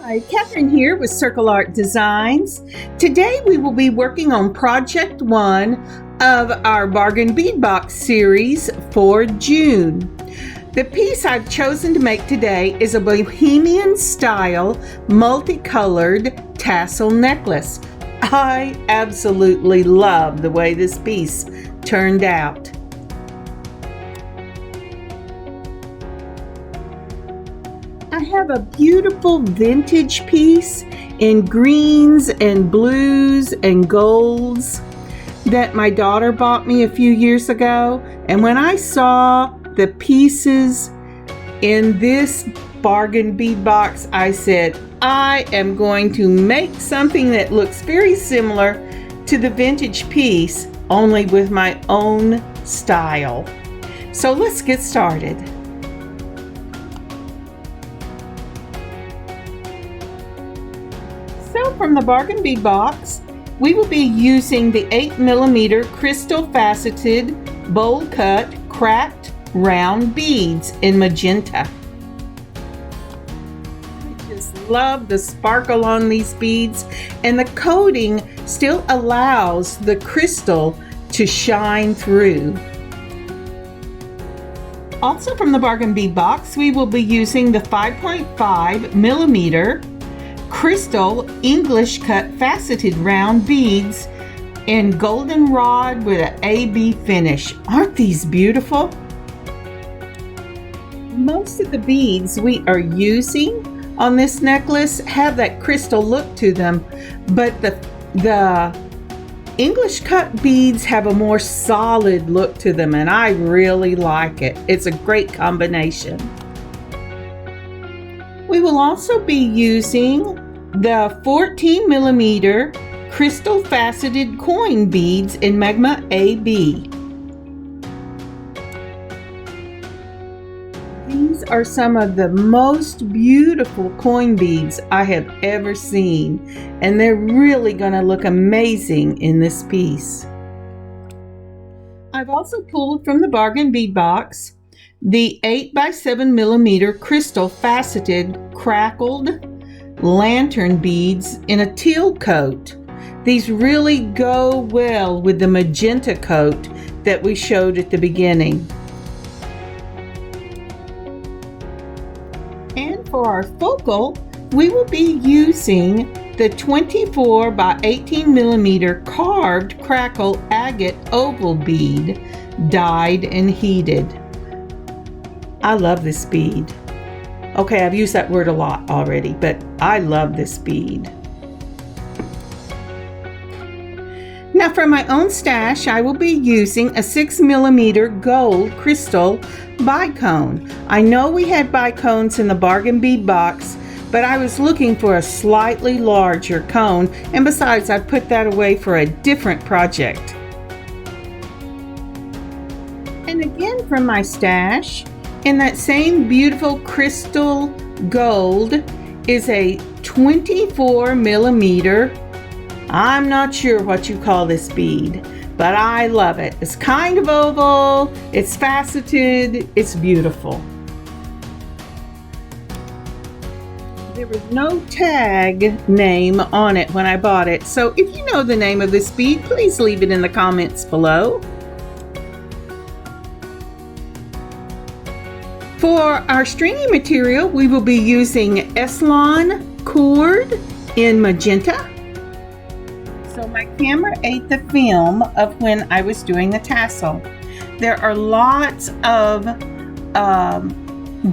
Hi, Catherine here with Circle Art Designs. Today we will be working on Project 1 of our Bargain Bead Box series for June. The piece I've chosen to make today is a Bohemian style multicolored tassel necklace. I absolutely love the way this piece turned out. I have a beautiful vintage piece in greens and blues and golds that my daughter bought me a few years ago. And when I saw the pieces in this Bargain Bead Box, I said, I am going to make something that looks very similar to the vintage piece, only with my own style. So let's get started. So from the Bargain Bead Box, we will be using the 8mm crystal faceted, bowl cut, cracked round beads in magenta. I just love the sparkle on these beads, and the coating still allows the crystal to shine through. Also from the Bargain Bead Box, we will be using the 5.5mm crystal English cut faceted round beads in Goldenrod with an AB finish. Aren't these beautiful? Most of the beads we are using on this necklace have that crystal look to them, but the English cut beads have a more solid look to them, and I really like it. It's a great combination. We will also be using the 14mm crystal faceted coin beads in magma AB. These are some of the most beautiful coin beads I have ever seen, and they're really going to look amazing in this piece. I've also pulled from the Bargain Bead Box the 8x7mm crystal faceted crackled lantern beads in a teal coat. These really go well with the magenta coat that we showed at the beginning. And for our focal, we will be using the 24x18mm carved crackle agate oval bead, dyed and heated. I love this bead. Okay, I've used that word a lot already, but I love this bead. Now for my own stash, I will be using a 6mm gold crystal bicone. I know we had bicones in the Bargain Bead Box, but I was looking for a slightly larger cone, and besides, I put that away for a different project. And again from my stash, in that same beautiful crystal gold is a 24mm, I'm not sure what you call this bead, but I love it. It's kind of oval, it's faceted, it's beautiful. There was no tag name on it when I bought it, so if you know the name of this bead, please leave it in the comments below. For our stringy material, we will be using Eslon cord in magenta. So my camera ate the film of when I was doing the tassel. There are lots of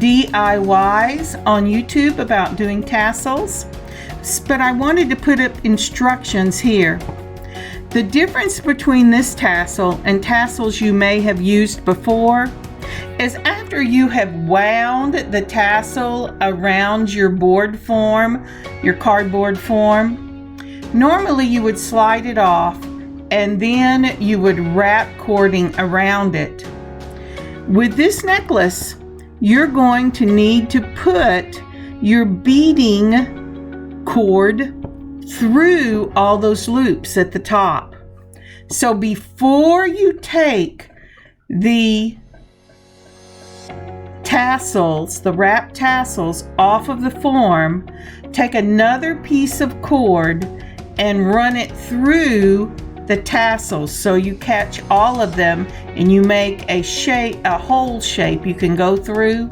DIYs on YouTube about doing tassels, but I wanted to put up instructions here. The difference between this tassel and tassels you may have used before is after you have wound the tassel around your board form, your cardboard form, normally you would slide it off and then you would wrap cording around it. With this necklace, you're going to need to put your beading cord through all those loops at the top. So before you take the tassels, the wrapped tassels, off of the form, take another piece of cord and run it through the tassels so you catch all of them and you make a shape, a hole shape you can go through.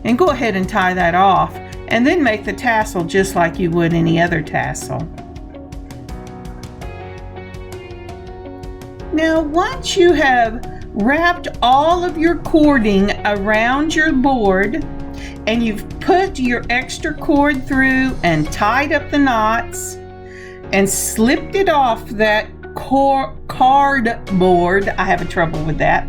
And go ahead and tie that off, and then make the tassel just like you would any other tassel. Now, once you have wrapped all of your cording around your board and you've put your extra cord through and tied up the knots and slipped it off that cardboard, I have trouble with that,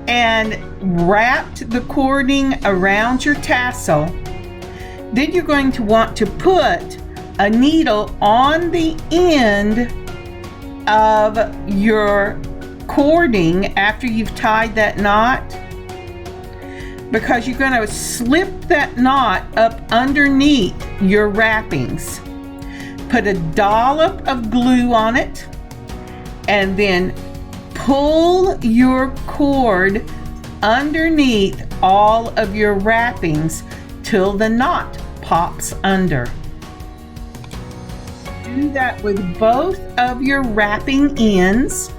and wrapped the cording around your tassel, then you're going to want to put a needle on the end of your cording after you've tied that knot, because you're going to slip that knot up underneath your wrappings. Put a dollop of glue on it and then pull your cord underneath all of your wrappings till the knot pops under. Do that with both of your wrapping ends,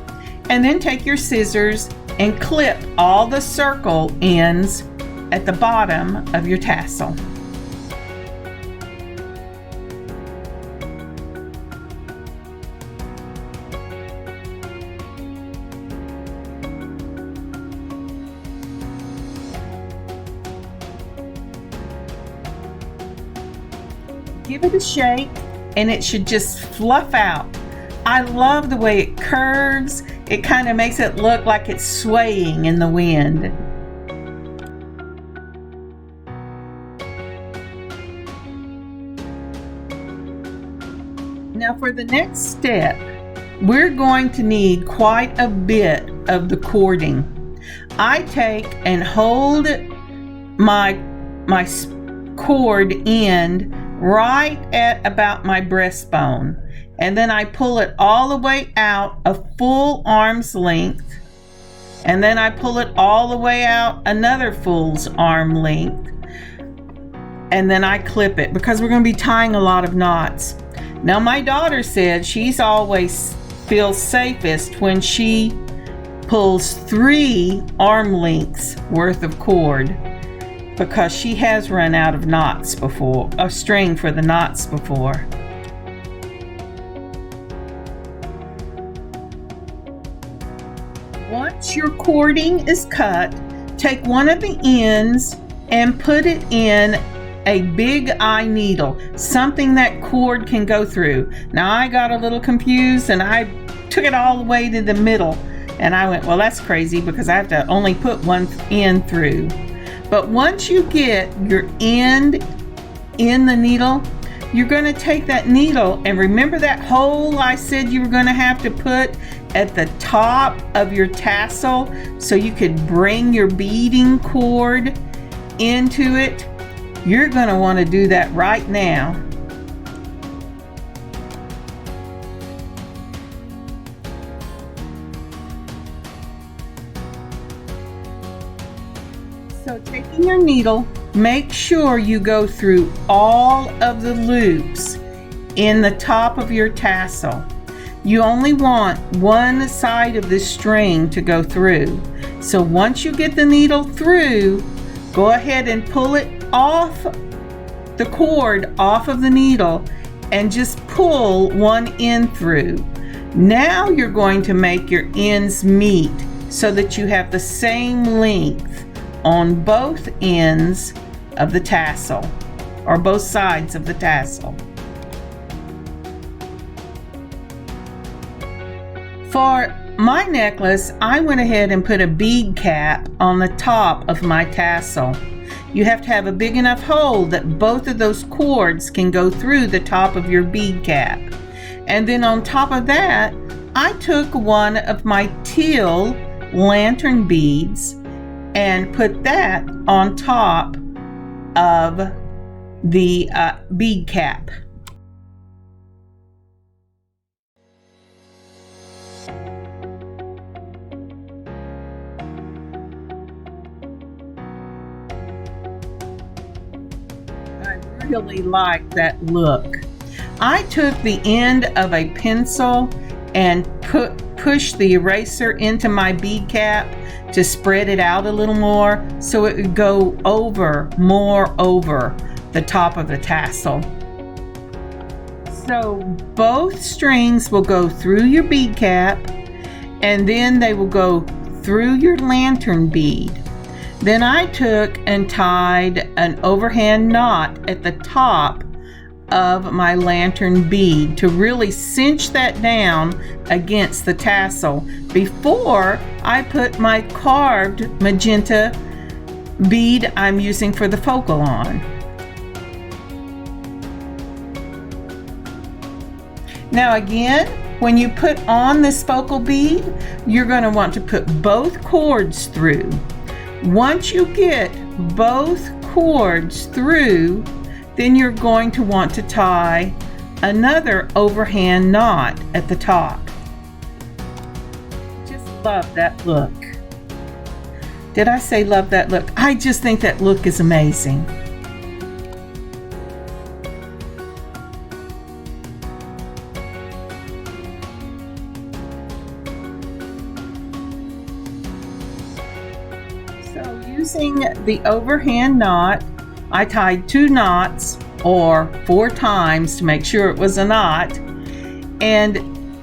and then take your scissors and clip all the circle ends at the bottom of your tassel. Give it a shake and it should just fluff out. I love the way it curves. It kind of makes it look like it's swaying in the wind. Now for the next step, we're going to need quite a bit of the cording. I take and hold my cord end right at about my breastbone, and then I pull it all the way out a full arm's length, and then I pull it all the way out another full arm length, and then I clip it because we're going to be tying a lot of knots. Now my daughter said she's always feels safest when she pulls 3 arm lengths worth of cord, because she has run out of knots before, a string for the knots before. Once your cording is cut, take one of the ends and put it in a big eye needle, something that cord can go through. Now I got a little confused and I took it all the way to the middle, and I went, well, that's crazy because I have to only put one end through. But once you get your end in the needle, you're going to take that needle, and remember that hole I said you were going to have to put at the top of your tassel so you could bring your beading cord into it? You're going to want to do that right now. So taking your needle, make sure you go through all of the loops in the top of your tassel. You only want one side of the string to go through. So once you get the needle through, go ahead and pull it off, the cord off of the needle, and just pull one end through. Now you're going to make your ends meet so that you have the same length on both ends of the tassel, or both sides of the tassel. For my necklace, I went ahead and put a bead cap on the top of my tassel. You have to have a big enough hole that both of those cords can go through the top of your bead cap. And then on top of that, I took one of my teal lantern beads and put that on top of the bead cap. really like that look. I took the end of a pencil and pushed the eraser into my bead cap to spread it out a little more so it would go more over the top of the tassel. So both strings will go through your bead cap, and then they will go through your lantern bead. Then I took and tied an overhand knot at the top of my lantern bead to really cinch that down against the tassel before I put my carved magenta bead I'm using for the focal on. Now again, when you put on this focal bead, you're going to want to put both cords through. Once you get both cords through, then you're going to want to tie another overhand knot at the top. Just love that look. Did I say love that look? I just think that look is amazing. So using the overhand knot, I tied 2 knots or 4 times to make sure it was a knot. And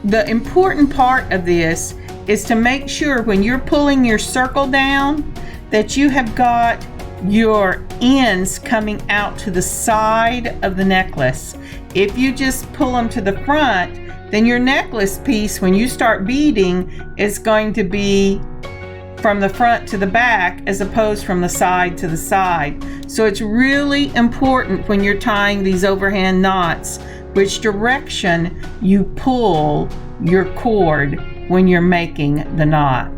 the important part of this is to make sure when you're pulling your circle down that you have got your ends coming out to the side of the necklace. If you just pull them to the front, then your necklace piece, when you start beading, is going to be from the front to the back as opposed from the side to the side. So it's really important when you're tying these overhand knots which direction you pull your cord when you're making the knot.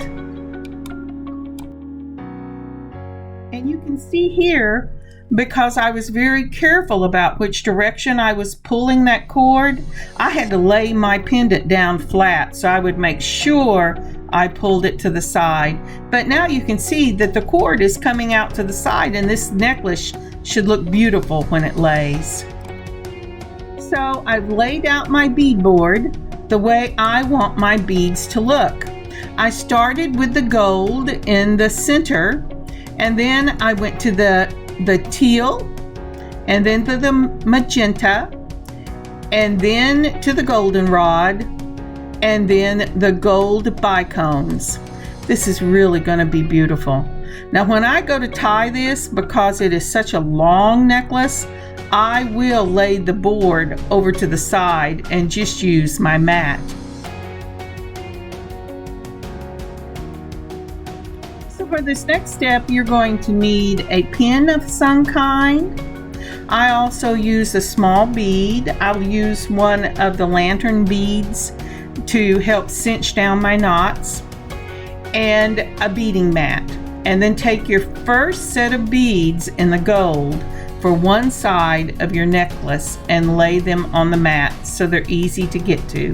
And you can see here, because I was very careful about which direction I was pulling that cord, I had to lay my pendant down flat so I would make sure I pulled it to the side. But now you can see that the cord is coming out to the side, and this necklace should look beautiful when it lays. So I've laid out my beadboard the way I want my beads to look. I started with the gold in the center, and then I went to the teal, and then to the magenta, and then to the goldenrod, and then the gold bicones. This is really going to be beautiful. Now when I go to tie this, because it is such a long necklace, I will lay the board over to the side and just use my mat. So for this next step, you're going to need a pin of some kind. I also use a small bead. I'll use one of the lantern beads to help cinch down my knots, and a beading mat. And then take your first set of beads in the gold for one side of your necklace and lay them on the mat so they're easy to get to.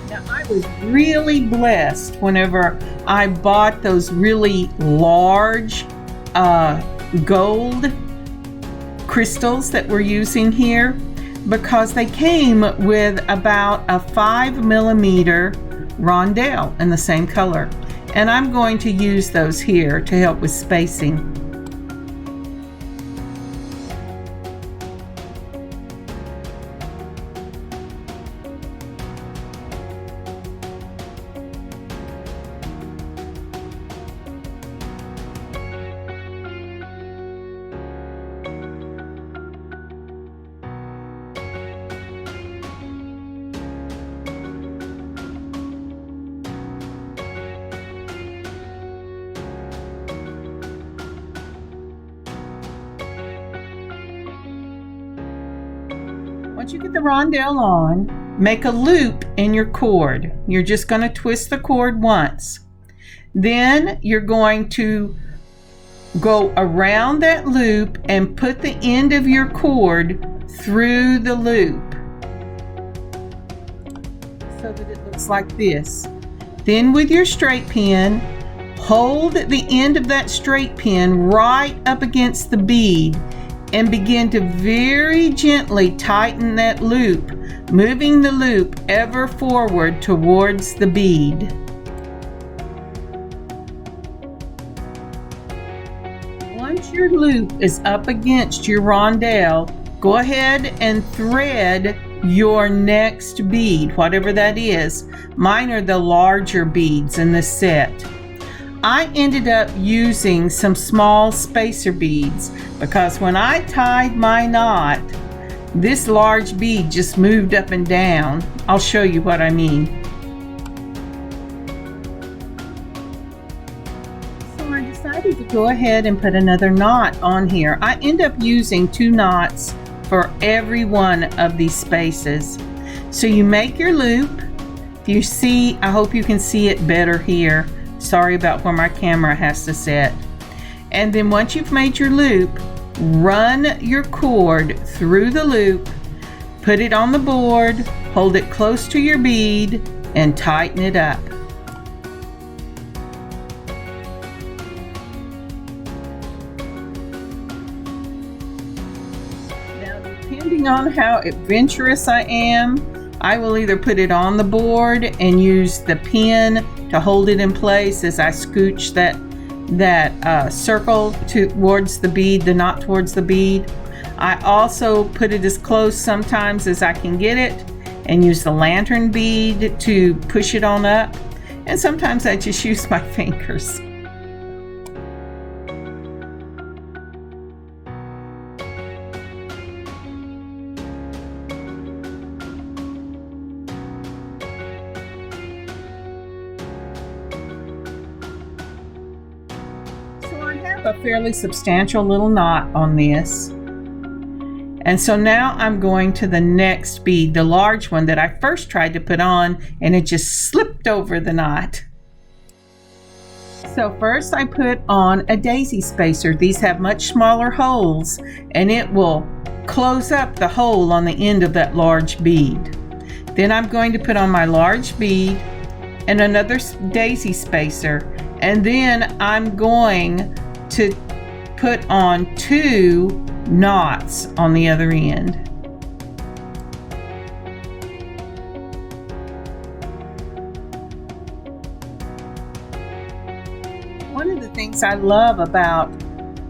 Now I was really blessed whenever I bought those really large gold crystals that we're using here, because they came with about a 5mm rondelle in the same color. And I'm going to use those here to help with spacing. Once you get the rondelle on, make a loop in your cord. You're just going to twist the cord once. Then you're going to go around that loop and put the end of your cord through the loop so that it looks like this. Then with your straight pin, Hold the end of that straight pin right up against the bead and begin to very gently tighten that loop, moving the loop ever forward towards the bead. Once your loop is up against your rondelle, go ahead and thread your next bead, whatever that is. Mine are the larger beads in this set. I ended up using some small spacer beads because when I tied my knot, this large bead just moved up and down. I'll show you what I mean. So I decided to go ahead and put another knot on here. I end up using 2 knots for every one of these spaces. So you make your loop. If you see, I hope you can see it better here. Sorry about where my camera has to sit. And then once you've made your loop, run your cord through the loop, put it on the board, hold it close to your bead, and tighten it up. Now, depending on how adventurous I am, I will either put it on the board and use the pin to hold it in place as I scooch that circle towards the bead, the knot towards the bead. I also put it as close sometimes as I can get it and use the lantern bead to push it on up. And sometimes I just use my fingers. A fairly substantial little knot on this, and so now I'm going to the next bead, the large one that I first tried to put on, and it just slipped over the knot. So first I put on a daisy spacer. These have much smaller holes, and it will close up the hole on the end of that large bead. Then I'm going to put on my large bead and another daisy spacer, and then I'm going to put on 2 knots on the other end. One of the things I love about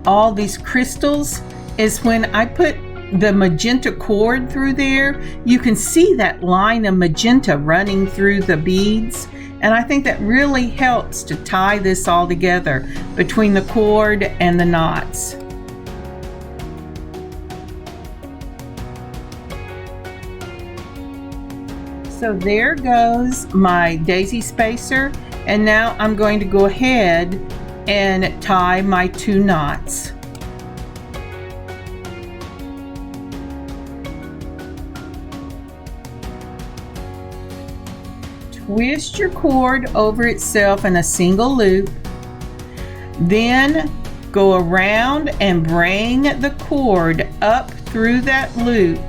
all these crystals is when I put the magenta cord through there, you can see that line of magenta running through the beads. And I think that really helps to tie this all together between the cord and the knots. So there goes my daisy spacer, and now I'm going to go ahead and tie my 2 knots. Twist your cord over itself in a single loop, then go around and bring the cord up through that loop,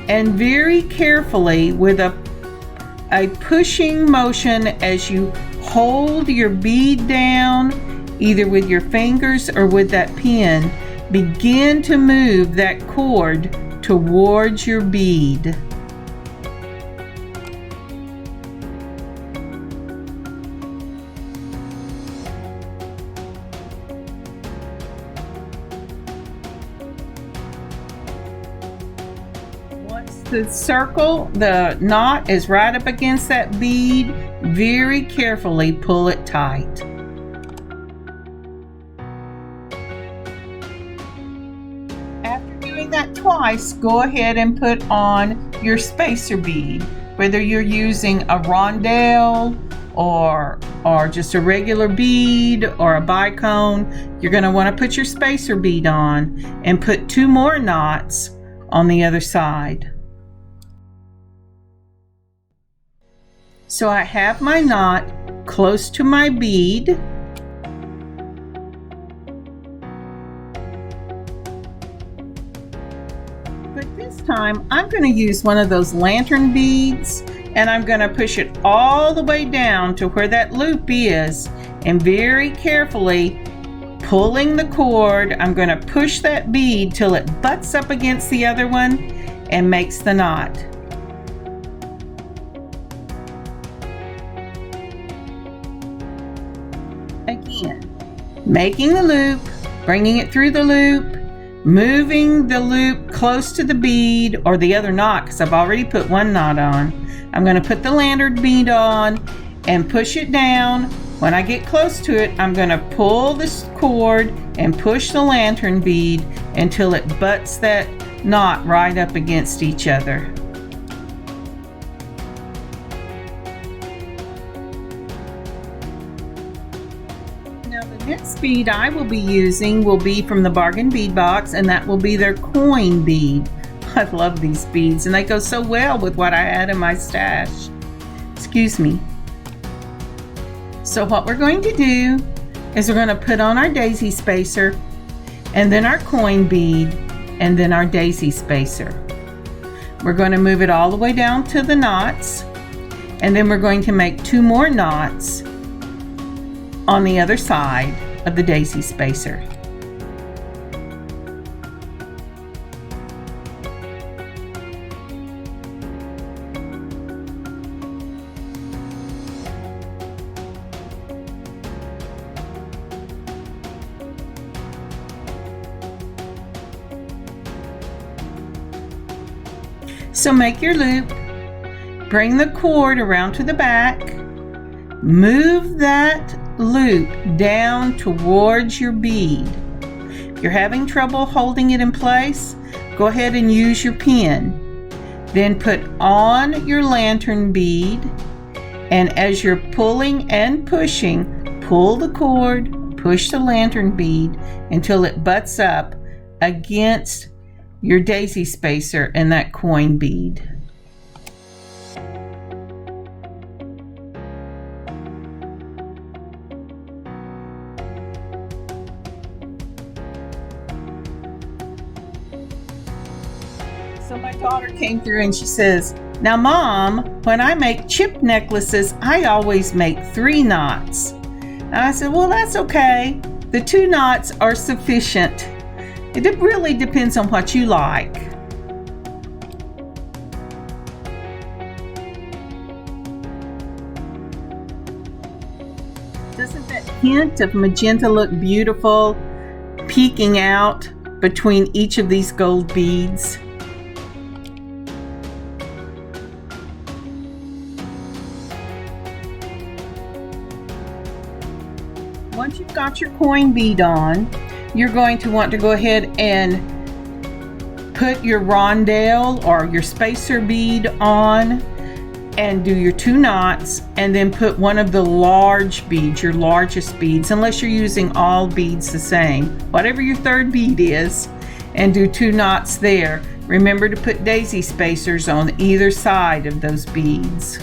and very carefully with a pushing motion as you hold your bead down, either with your fingers or with that pin, begin to move that cord towards your bead. The circle, the knot is right up against that bead. Very carefully pull it tight. After doing that twice, go ahead and put on your spacer bead. Whether you're using a rondelle or just a regular bead or a bicone, you're going to want to put your spacer bead on and put 2 more knots on the other side. So I have my knot close to my bead. But this time I'm going to use one of those lantern beads, and I'm going to push it all the way down to where that loop is, and very carefully pulling the cord, I'm going to push that bead till it butts up against the other one and makes the knot. Again, making the loop, bringing it through the loop, moving the loop close to the bead or the other knot, because I've already put one knot on. I'm going to put the lantern bead on and push it down. When I get close to it, I'm going to pull this cord and push the lantern bead until it butts that knot right up against each other. Now the next bead I will be using will be from the Bargain Bead Box, and that will be their coin bead. I love these beads and they go so well with what I had in my stash. Excuse me. So what we're going to do is we're going to put on our daisy spacer, and then our coin bead, and then our daisy spacer. We're going to move it all the way down to the knots, and then we're going to make 2 more knots on the other side of the daisy spacer. So make your loop, bring the cord around to the back, move that loop down towards your bead. If you're having trouble holding it in place, go ahead and use your pin. Then put on your lantern bead, and as you're pulling and pushing, pull the cord, push the lantern bead until it butts up against your daisy spacer and that coin bead. So my daughter came through and she says, "Now Mom, when I make chip necklaces, I always make 3 knots." And I said, "Well, that's okay. The 2 knots are sufficient. It really depends on what you like." Doesn't that hint of magenta look beautiful, peeking out between each of these gold beads? Once you've got your coin bead on, you're going to want to go ahead and put your rondelle or your spacer bead on and do your 2 knots, and then put one of the large beads, your largest beads, unless you're using all beads the same, whatever your 3rd bead is, and do 2 knots there. Remember to put daisy spacers on either side of those beads.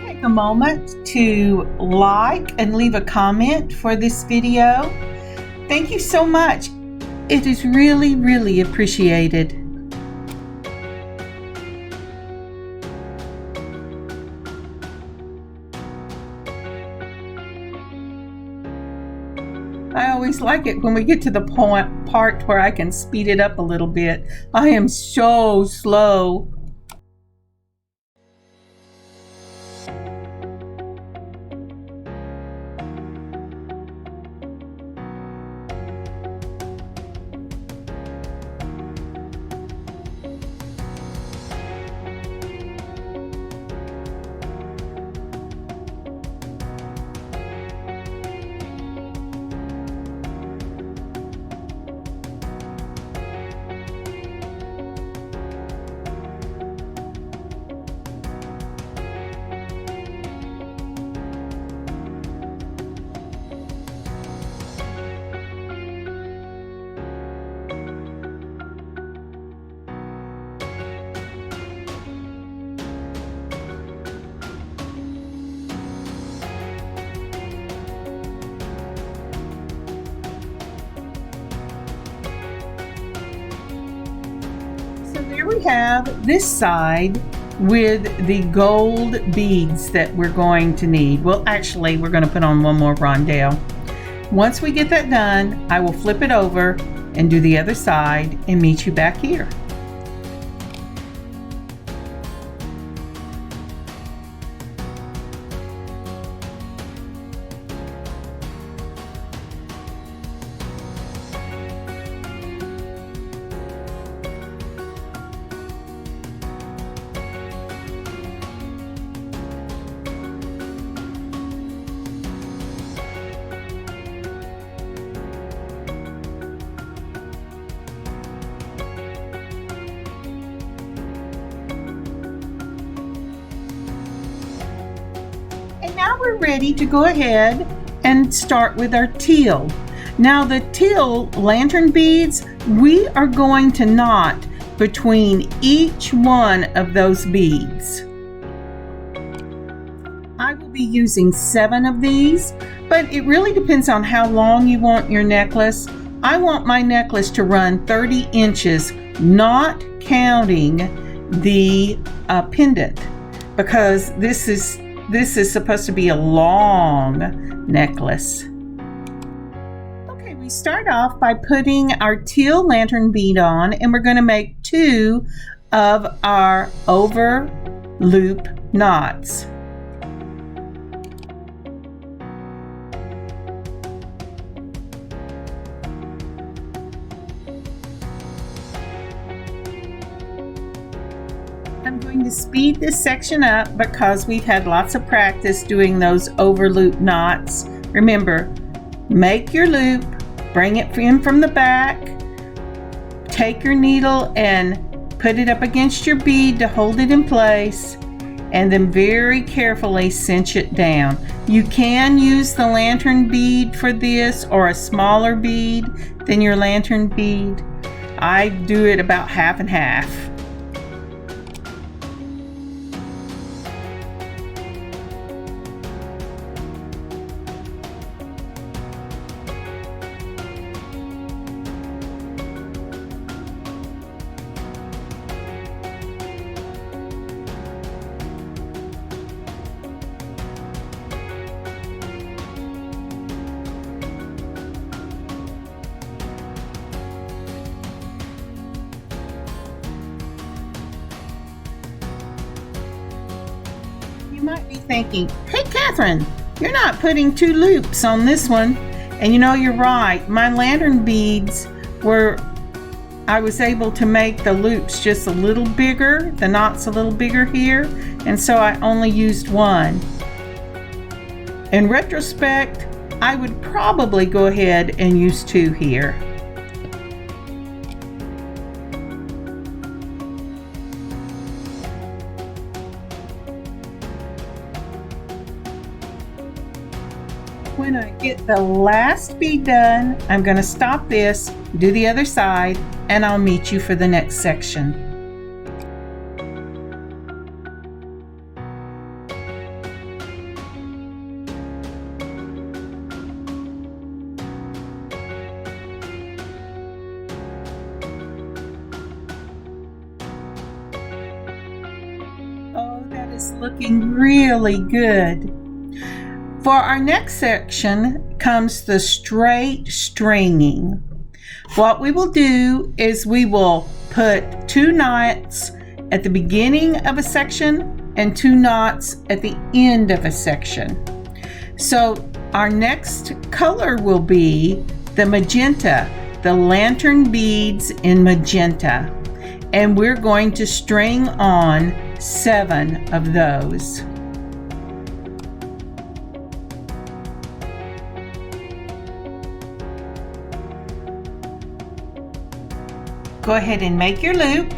Take a moment to like and leave a comment for this video. Thank you so much. It is really, really appreciated. I always like it when we get to the part where I can speed it up a little bit. I am so slow. here we have this side with the gold beads that we're going to need. Well, actually, we're going to put on one more rondelle. Once we get that done, I will flip it over and do the other side and meet you back here. Now we're ready to go ahead and start with our teal. Now the teal lantern beads, we are going to knot between each one of those beads. I will be using 7 of these, but it really depends on how long you want your necklace. I want my necklace to run 30 inches, not counting the pendant, because this is supposed to be a long necklace. Okay, we start off by putting our teal lantern bead on, and we're going to make 2 of our over loop knots. I'm going to speed this section up because we've had lots of practice doing those over loop knots. Remember, make your loop, bring it in from the back, take your needle and put it up against your bead to hold it in place, and then very carefully cinch it down. You can use the lantern bead for this, or a smaller bead than your lantern bead. I do it about half and half. You might be thinking, hey Catherine, you're not putting 2 loops on this one. And you know, you're right. My lantern beads I was able to make the loops just a little bigger, the knots a little bigger here, and so I only used 1. In retrospect, I would probably go ahead and use 2 here. When I get the last bead done, I'm going to stop this, do the other side, and I'll meet you for the next section. Oh, that is looking really good. For our next section comes the straight stringing. What we will do is we will put 2 knots at the beginning of a section and 2 knots at the end of a section. So our next color will be the magenta, the lantern beads in magenta. And we're going to string on 7 of those. Go ahead and make your loop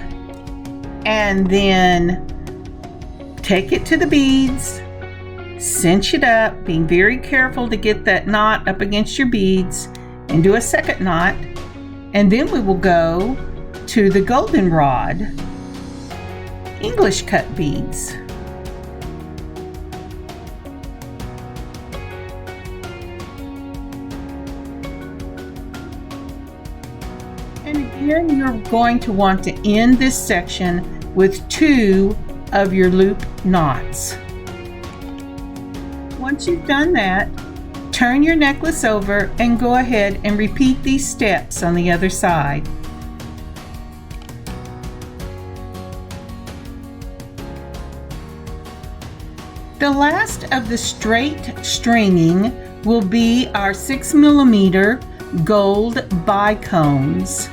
and then take it to the beads, cinch it up, being very careful to get that knot up against your beads, and do a second knot, and then we will go to the goldenrod English cut beads. And Then you're going to want to end this section with 2 of your loop knots. Once you've done that, turn your necklace over and go ahead and repeat these steps on the other side. The last of the straight stringing will be our 6mm gold bicones.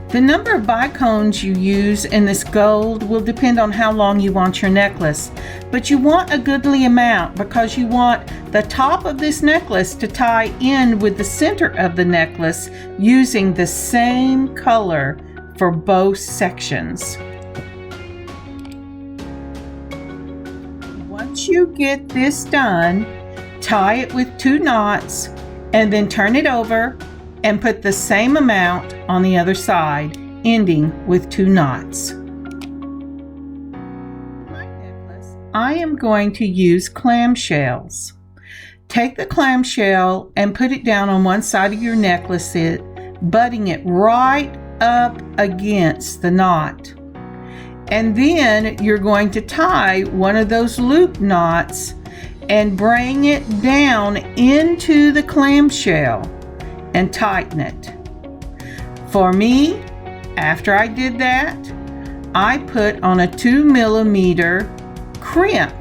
The number of bicones you use in this gold will depend on how long you want your necklace, but you want a goodly amount because you want the top of this necklace to tie in with the center of the necklace using the same color for both sections. Once you get this done, tie it with 2 knots and then turn it over and put the same amount on the other side, ending with 2 knots. For my necklace, I am going to use clamshells. Take the clamshell and put it down on one side of your necklace, butting it right up against the knot. And then you're going to tie one of those loop knots and bring it down into the clamshell and tighten it. For me, after I did that, I put on a 2mm crimp,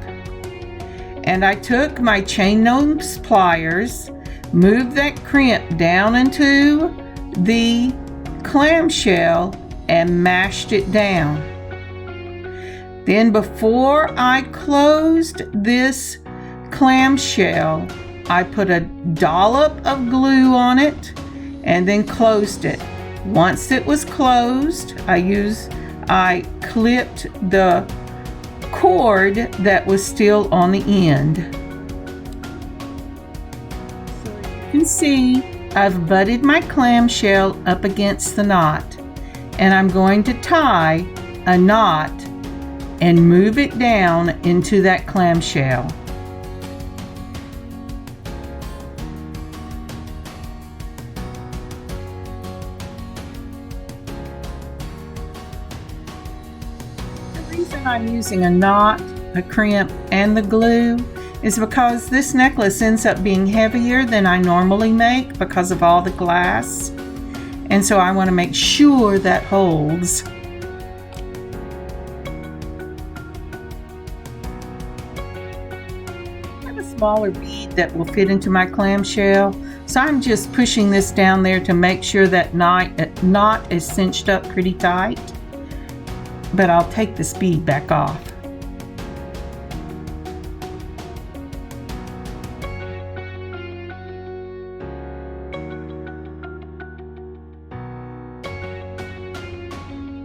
and I took my chain nose pliers, moved that crimp down into the clamshell and mashed it down. Then before I closed this clamshell, I put a dollop of glue on it and then closed it. Once it was closed, I clipped the cord that was still on the end. So you can see I've butted my clamshell up against the knot, and I'm going to tie a knot and move it down into that clamshell. The reason I'm using a knot, a crimp, and the glue is because this necklace ends up being heavier than I normally make because of all the glass, and so I want to make sure that holds. I have a smaller bead that will fit into my clamshell, so I'm just pushing this down there to make sure that knot is cinched up pretty tight. But I'll take this bead back off.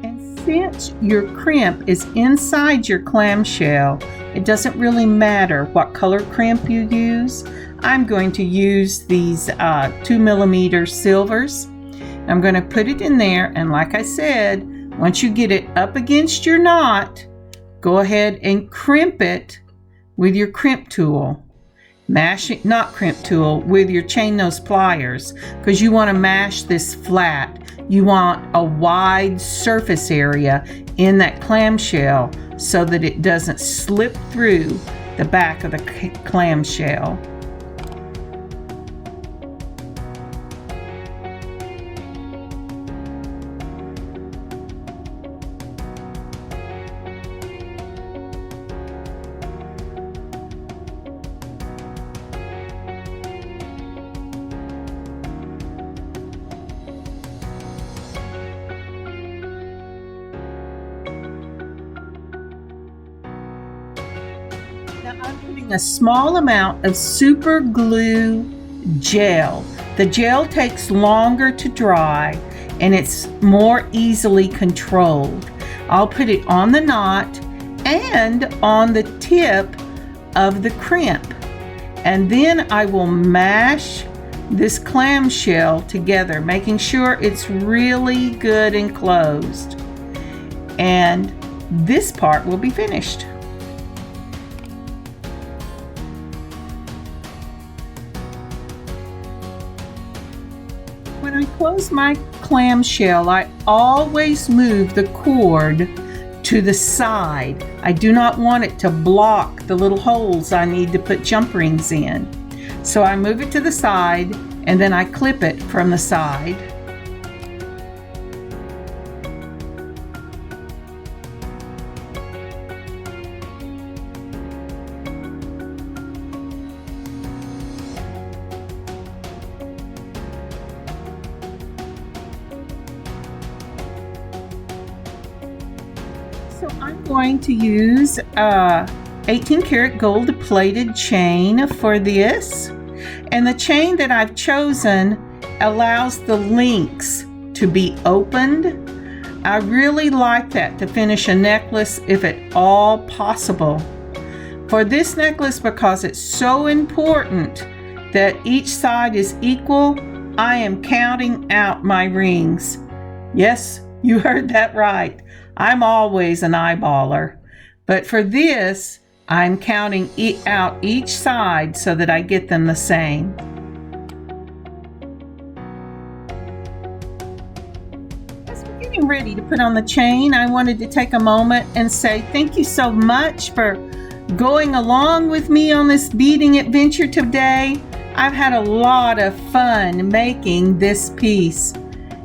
And since your crimp is inside your clamshell, it doesn't really matter what color crimp you use. I'm going to use these 2mm silvers. I'm going to put it in there, and like I said, once you get it up against your knot, go ahead and crimp it with your crimp tool. Mash it, not crimp tool, with your chain nose pliers, because you want to mash this flat. You want a wide surface area in that clamshell so that it doesn't slip through the back of the clamshell. Now I'm putting a small amount of super glue gel. The gel takes longer to dry and it's more easily controlled. I'll put it on the knot and on the tip of the crimp, and then I will mash this clamshell together, making sure it's really good and closed. And this part will be finished. When I close my clamshell, I always move the cord to the side. I do not want it to block the little holes I need to put jump rings in. So I move it to the side and then I clip it from the side. So I'm going to use 18 karat gold plated chain for this, and the chain that I've chosen allows the links to be opened. I really like that to finish a necklace if at all possible. For this necklace, because it's so important that each side is equal, I am counting out my rings. Yes, you heard that right. I'm always an eyeballer, but for this, I'm counting out each side so that I get them the same. As we're getting ready to put on the chain, I wanted to take a moment and say thank you so much for going along with me on this beading adventure today. I've had a lot of fun making this piece,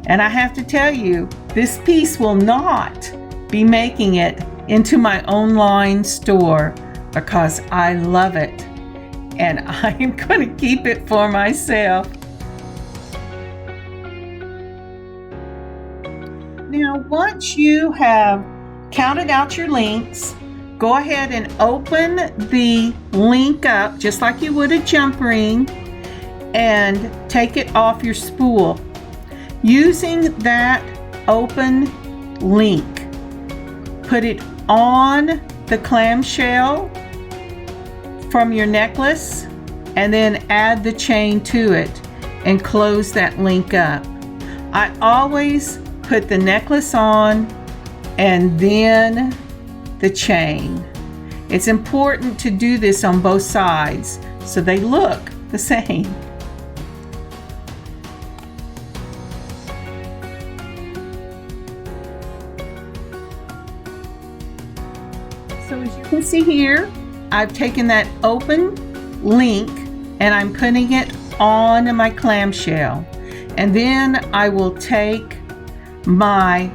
and I have to tell you, this piece will not be making it into my online store because I love it and I'm going to keep it for myself. Now, once you have counted out your links, go ahead and open the link up just like you would a jump ring and take it off your spool. Using that open link, put it on the clamshell from your necklace and then add the chain to it and close that link up. I always put the necklace on and then the chain. It's important to do this on both sides so they look the same. So as you can see here, I've taken that open link and I'm putting it on my clamshell. And then I will take my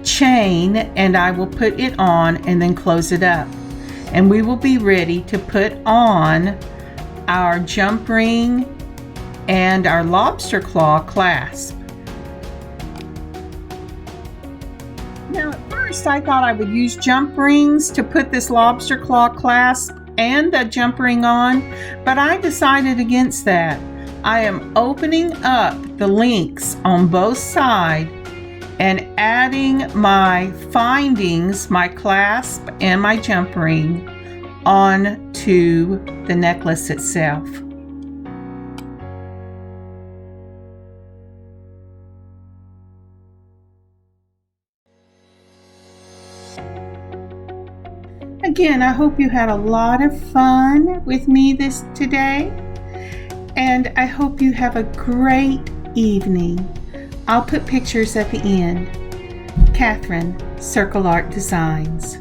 chain and I will put it on and then close it up. And we will be ready to put on our jump ring and our lobster claw clasp. Now at first I thought I would use jump rings to put this lobster claw clasp and the jump ring on, but I decided against that. I am opening up the links on both sides and adding my findings, my clasp and my jump ring, onto the necklace itself. Again, I hope you had a lot of fun with me today, and I hope you have a great evening. I'll put pictures at the end. Catherine, Circle Art Designs.